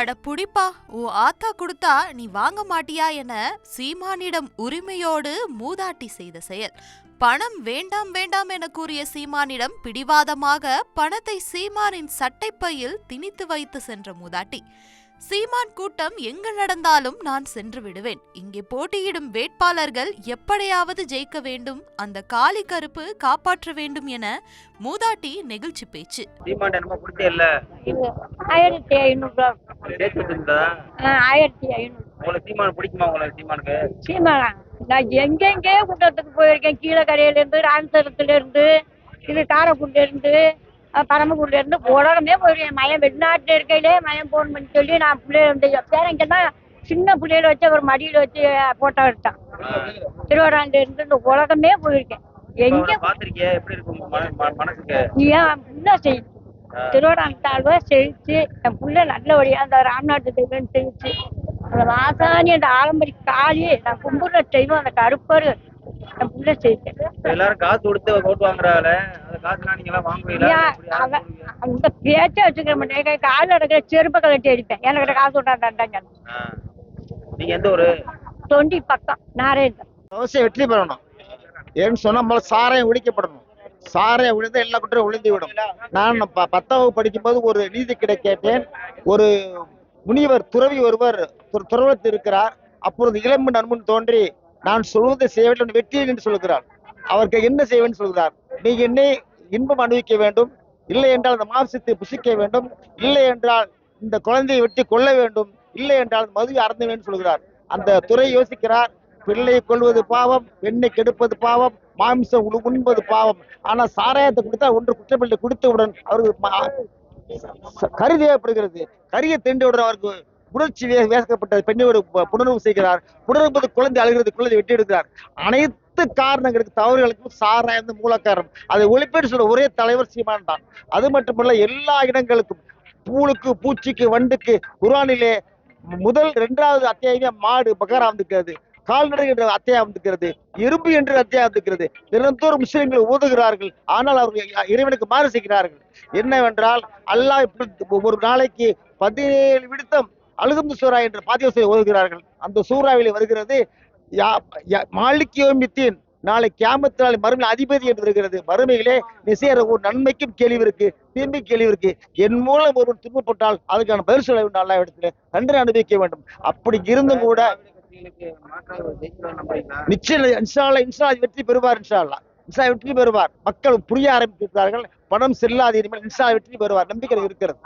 அட புடிப்பா, உன் ஆத்தா குடுத்தா நீ வாங்க மாட்டியா என சீமானிடம் உரிமையோடு மூதாட்டி செய்த செயல். பணம் வேண்டாம் வேண்டாம் என கூறிய சீமானிடம் பிடிவாதமாக பணத்தை சீமானின் சட்டைப்பையில் திணித்து வைத்து சென்ற மூதாட்டி. சீமான் கூட்டம் எங்கு நடந்தாலும் நான் சென்று விடுவேன். இங்கே போட்டியிடும் வேட்பாளர்கள் எப்படியாவது ஜெயிக்க வேண்டும், அந்த காளி கருப்பு காப்பாற்ற வேண்டும் என மூதாட்டி நெகிழ்ச்சி பேச்சு. 1500 நான் எங்கெங்கே கூட்டத்துக்கு போயிருக்கேன். கீழக்கரையில இருந்து, ராமேஸ்வரத்துல இருந்து, இது காரைக்குடில இருந்து, பரமக்குடில இருந்து உலகமே போயிருக்கேன். மயம் வெளிநாட்டுல இருக்கையிலே மயம் போன் பண்ணி சொல்லி நான் பிள்ளைய வந்து பேரங்கன்னா சின்ன பிள்ளையில வச்சு ஒரு மடியில வச்சு போட்டோ எடுத்தான். திருவாரூர்ல இருந்து இந்த உலகமே போயிருக்கேன். எங்க ஏன் புள்ள செய்யுது திருவாரூர் செழிச்சு என் புள்ள நல்லபடியா அந்த ராம்நாட்டு தெய்வம் செழிச்சு அந்த வாசானி அந்த ஆலம்பரி காளி நான் கும்பிடுற தெய்வம் அந்த கருப்பரு என் புள்ள செய்யுது. எல்லாரும் காசு கொடுத்து ஓட்டு வாங்குறாங்க. அந்த பேச்ச வச்சுக்கிற மாட்டேன். காலில் இருக்கிற செருப்பை கலட்டி அடிப்பேன். எனக்கு காசு விட்டாண்டாங்க. நீங்க எந்த ஒரு தொண்டி பக்கம் நாரேந்திரன் அவசியம் வெற்றி பெறணும். ஏன்னு சொன்னா நம்மள சாராயம் ஒழிக்கப்படணும். சாராயம் விழுந்து எல்லா குற்றம் ஒழிந்து விடும். நான் 10ஆவது படிக்கும் போது ஒரு நீதி கிடை கேட்டேன். ஒரு முனிவர் துறவி ஒருவர் துறவத்தில் இருக்கிறார். அப்பொழுது இளம்பு நண்பன் தோன்றி நான் சொல்வதை செய்ய வேண்டும் வெற்றியை என்று சொல்கிறார். அவருக்கு என்ன செய்ய வேண்டும் சொல்கிறார். நீ என்னை இன்பம் அனுபவிக்க வேண்டும், இல்லை என்றால் அந்த மாம்சத்தை புசிக்க வேண்டும், இல்லை என்றால் இந்த குழந்தையை வெட்டி கொள்ள வேண்டும், இல்லை என்றால் மதுவை அறந்த வேண்டும் சொல்கிறார். அந்த துறை யோசிக்கிறார். பிள்ளையை கொள்வது பாவம், பெண்ணை கெடுப்பது பாவம், மாமிசம் உண்பது பாவம். ஆனா சாராயத்தை கொடுத்தா ஒன்று குற்றப்பிள்ளை கொடுத்தவுடன் அவருக்கு கறி தேவைப்படுகிறது. கரியை திண்டவுடன் அவருக்கு உணர்ச்சி வேசப்பட்ட பெண்ணோடு புணர்வு செய்கிறார். புணர்வது குழந்தை அழுகிறது, குழந்தை வெட்டி எடுக்கிறார். அனைத்து காரணங்களுக்கு தவறுகளுக்கும் சாராயம் மூல காரணம். அதை ஒழிப்பேன்னு சொல்ற ஒரே தலைவர் சீமான் தான். அது மட்டுமல்ல எல்லா இடங்களுக்கும் பூளுக்கு பூச்சிக்கு வண்டுக்கு குர்ஆனிலே முதல் 2வது அத்தியாயமே மாடு பகரா வந்துக்கிறது, கால்நடை என்ற அத்தியாயம் வந்துக்கிறது, எறும்பு என்று அத்தியாயம் வந்துக்கிறது. தினந்தோறும் முஸ்லிம்கள் ஓதுகிறார்கள். ஆனால் அவர்கள் இறைவனுக்கு மாறு செய்கிறார்கள். என்னவென்றால் அல்லாஹ் ஒரு நாளைக்கு 17 விடுத்தம் அல்ஹம்து சூரா என்ற பாத்திய ஓதுகிறார்கள். அந்த சூறாவிலே வருகிறது மாலிக் யௌமித்தீன், நாளை கியாமத் நாள் மறுமையில் அதிபதி என்று வருகிறது. மறுமையிலே நிசேர ஒரு நன்மைக்கும் கேள்வி இருக்கு, தீமைக்கும் கேள்வி இருக்கு. என் மூலம் ஒருவன் துன்பப்பட்டால் அதுக்கான பதில் சொல்ல வேண்டும். அல்லா இடத்துல தண்டனை அனுபவிக்க வேண்டும். அப்படி இருந்தும் கூட நிச்சயம் இன்ஷா அல்லாஹ் வெற்றி பெறுவார். இன்ஷா அல்லாஹ் வெற்றி பெறுவார். மக்கள் புரிய ஆரம்பித்திருக்கிறார்கள். பணம் செல்லாத இனிமேல் இன்ஷா வெற்றி பெறுவார். நம்பிக்கை இருக்கிறது.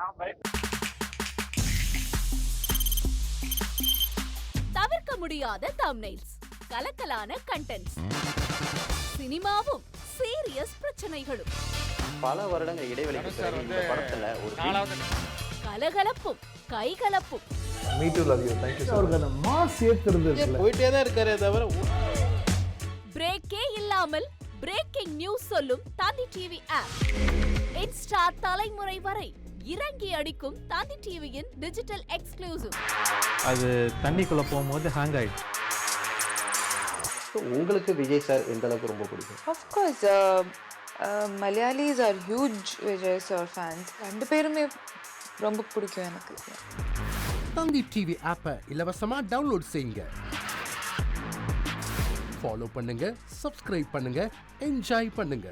தவிர்க்க முடியாத தம்ப்நெயில்ஸ், கலக்கலான கண்டென்ட்ஸ், சினிமாவும் சீரியஸ் பிரச்சனைகளும், பல வருடங்கள் இடைவெளிக்கு பிறகு இந்த படத்துல ஒரு கலகலப்பும் கைகலப்பும், Me too, love you. Thank you so much. Mass ஏத்துறது போயிட்டே தான் இருக்காரே தவிர பிரேக்கே இல்லாமல் பிரேக்கிங் நியூஸ் சொல்லும் தந்தி டிவி ஆப். இன்ஸ்டா தலைமுறை வரை இறங்கி அடிக்கும் தந்தி டிவியின் டிஜிட்டல் எக்ஸ்க்ளூசிவ். அது தண்ணிக்குள்ள போகும்போது ஹேங் ஆயிடுச்சு. உங்களுக்கு விஜய் சார் எந்த அளவுக்கு ரொம்ப பிடிக்கும்? Of course, Malayalis are huge Vijay sir fans. ரெண்டு பேருமே ரொம்ப பிடிக்கும் எனக்கு. தந்தி டிவி ஆப்பை இலவசமா டவுன்லோட் செய்யுங்க. ஃபாலோ பண்ணுங்க, சப்ஸ்கிரைப் பண்ணுங்க, என்ஜாய் பண்ணுங்க.